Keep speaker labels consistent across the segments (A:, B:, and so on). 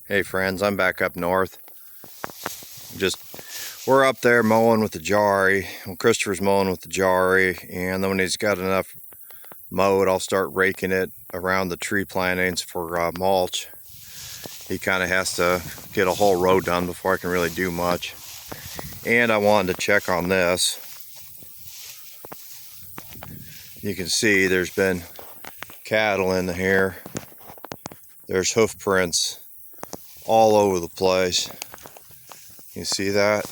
A: Hey friends, I'm back up north. We're up there mowing with the Jari. Well, Christopher's mowing with the Jari, and then when he's got enough mowed, I'll start raking it around the tree plantings for mulch. He kind of has to get a whole row done before I can really do much. And I wanted to check on this. You can see there's been cattle in here. There's hoof prints all over the place. You see that?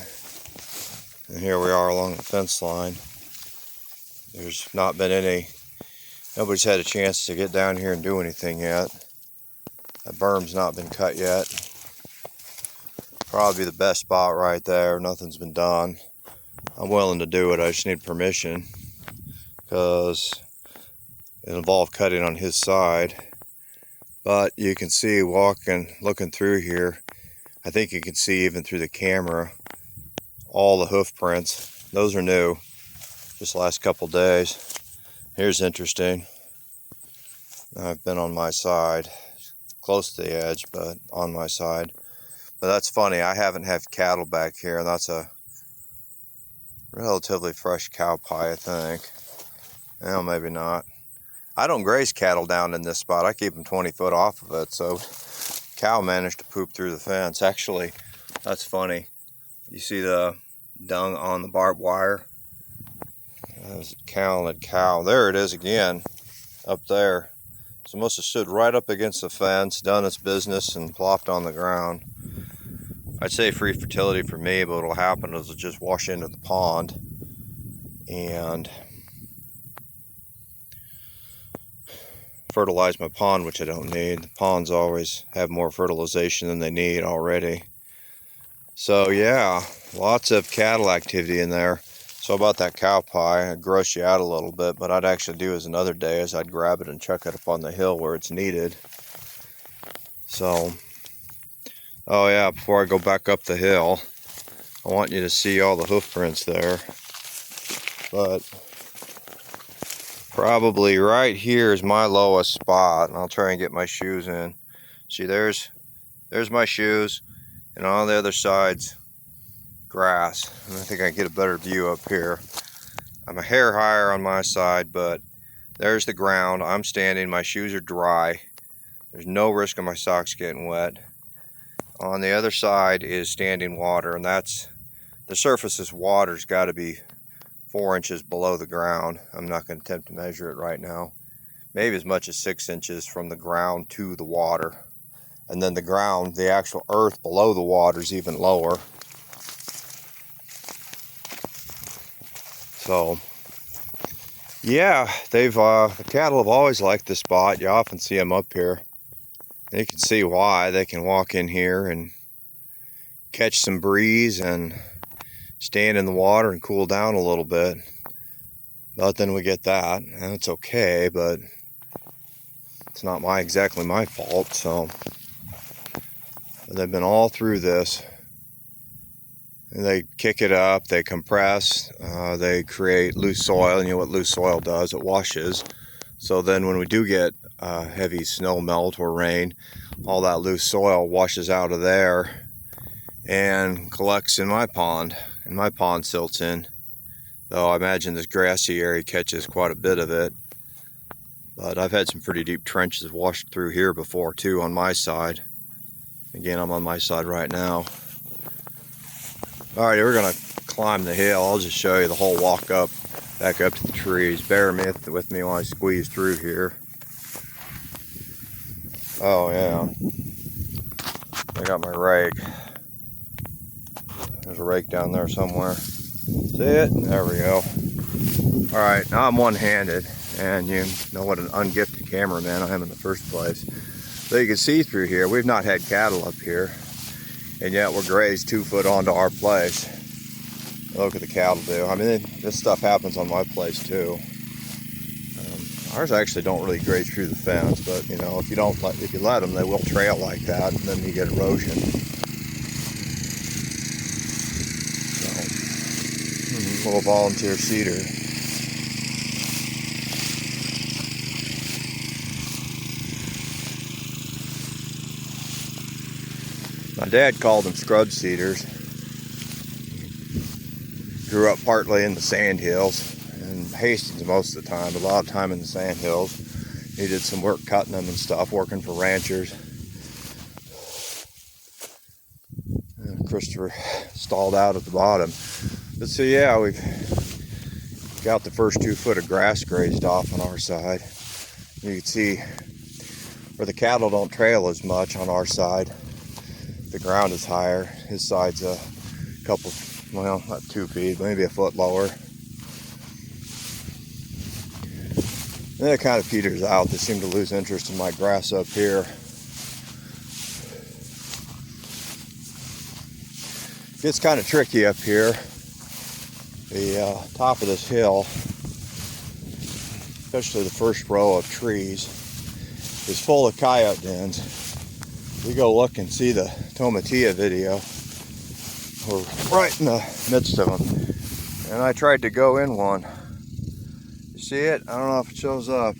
A: And here we are along the fence line. There's not been nobody's had a chance to get down here and do anything yet. That berm's not been cut yet. Probably the best spot right there. Nothing's been done. I'm willing to do it. I just need permission because it involved cutting on his side. But you can see looking through here, I think you can see even through the camera, all the hoof prints. Those are new, just the last couple days. Here's interesting. I've been on my side, close to the edge, but on my side. But that's funny, I haven't had cattle back here, and that's a relatively fresh cow pie, I think. Well, maybe not. I don't graze cattle down in this spot. I keep them 20 foot off of it, so cow managed to poop through the fence. Actually, that's funny. You see the dung on the barbed wire? There's a cow. There it is again, up there. So it must have stood right up against the fence, done its business, and plopped on the ground. I'd say free fertility for me, but what'll happen is it'll just wash into the pond and fertilize my pond, which I don't need. The ponds always have more fertilization than they need already. So yeah, lots of cattle activity in there. So about that cow pie, I'd gross you out a little bit, but I'd actually do as another day is I'd grab it and chuck it up on the hill where it's needed. So, oh yeah, before I go back up the hill, I want you to see all the hoof prints there. But probably right here is my lowest spot, and I'll try and get my shoes in. See, there's my shoes, and on the other side's grass. And I think I can get a better view up here. I'm a hair higher on my side, but there's the ground. I'm standing, my shoes are dry. There's no risk of my socks getting wet. On the other side is standing water, and that's the surface of this water's got to be 4 inches below the ground. I'm not going to attempt to measure it right now. Maybe as much as 6 inches from the ground to the water. And then the ground, the actual earth below the water is even lower. So, yeah, the cattle have always liked this spot. You often see them up here. And you can see why. They can walk in here and catch some breeze and stand in the water and cool down a little bit. But then we get that, and it's okay, but it's not exactly my fault. So they've been all through this. And they kick it up, they compress, they create loose soil, and you know what loose soil does, it washes. So then when we do get heavy snow melt or rain, all that loose soil washes out of there and collects in my pond, and my pond silts in. Though I imagine this grassy area catches quite a bit of it. But I've had some pretty deep trenches washed through here before too on my side. Again, I'm on my side right now. Alright, we're going to climb the hill. I'll just show you the whole walk back up to the trees. Bear with me while I squeeze through here. Oh yeah, I got my rake. There's a rake down there somewhere. See it? There we go. Alright, now I'm one-handed, and you know what an ungifted cameraman I am in the first place. So you can see through here, we've not had cattle up here, and yet we're grazed 2 foot onto our place. Look at the cattle do. I mean, this stuff happens on my place too. Ours actually don't really graze through the fence, but you know, if you let them, they will trail like that, and then you get erosion. So, little volunteer cedar. My dad called them scrub cedars. Grew up partly in the sand hills and Hastings most of the time, but a lot of time in the sand hills. He did some work cutting them and stuff, working for ranchers. And Christopher stalled out at the bottom. But so yeah, we've got the first 2 foot of grass grazed off on our side. You can see where the cattle don't trail as much on our side. The ground is higher. His side's a couple, well, not 2 feet, maybe a foot lower. Then it kind of peters out. They seem to lose interest in my grass up here. It's kind of tricky up here. The top of this hill, especially the first row of trees, is full of coyote dens. We go look and see the Tomatia video. We're right in the midst of them. And I tried to go in one. You see it? I don't know if it shows up.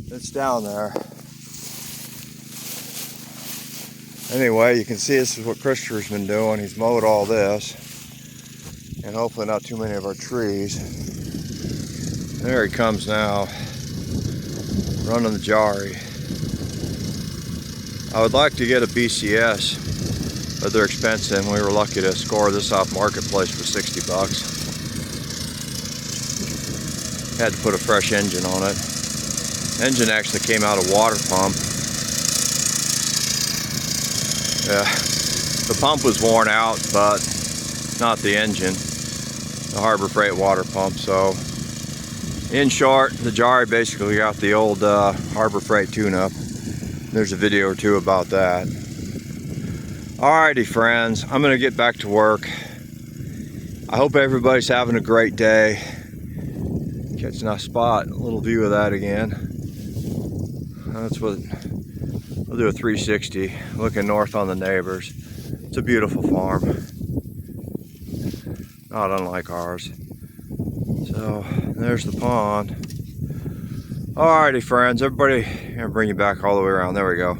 A: It's down there. Anyway, you can see this is what Christopher's been doing. He's mowed all this. And hopefully not too many of our trees. There he comes now. Running the Jari. I would like to get a BCS, but they're expensive, and we were lucky to score this off Marketplace for 60 bucks. Had to put a fresh engine on it. Engine actually came out of water pump. Yeah, the pump was worn out, but not the engine. The Harbor Freight water pump. So, in short, the Jari basically got the old Harbor Freight tune-up. There's a video or two about that. Alrighty, friends, I'm gonna get back to work. I hope everybody's having a great day. Catching a spot, a little view of that again. That's what, we'll do a 360, looking north on the neighbors. It's a beautiful farm. Not unlike ours. So, there's the pond. Alrighty, friends, everybody, I'm gonna bring you back all the way around. There we go.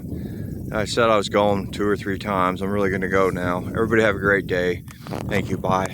A: I said I was going 2 or 3 times. I'm really gonna go now. Everybody have a great day. Thank you, bye.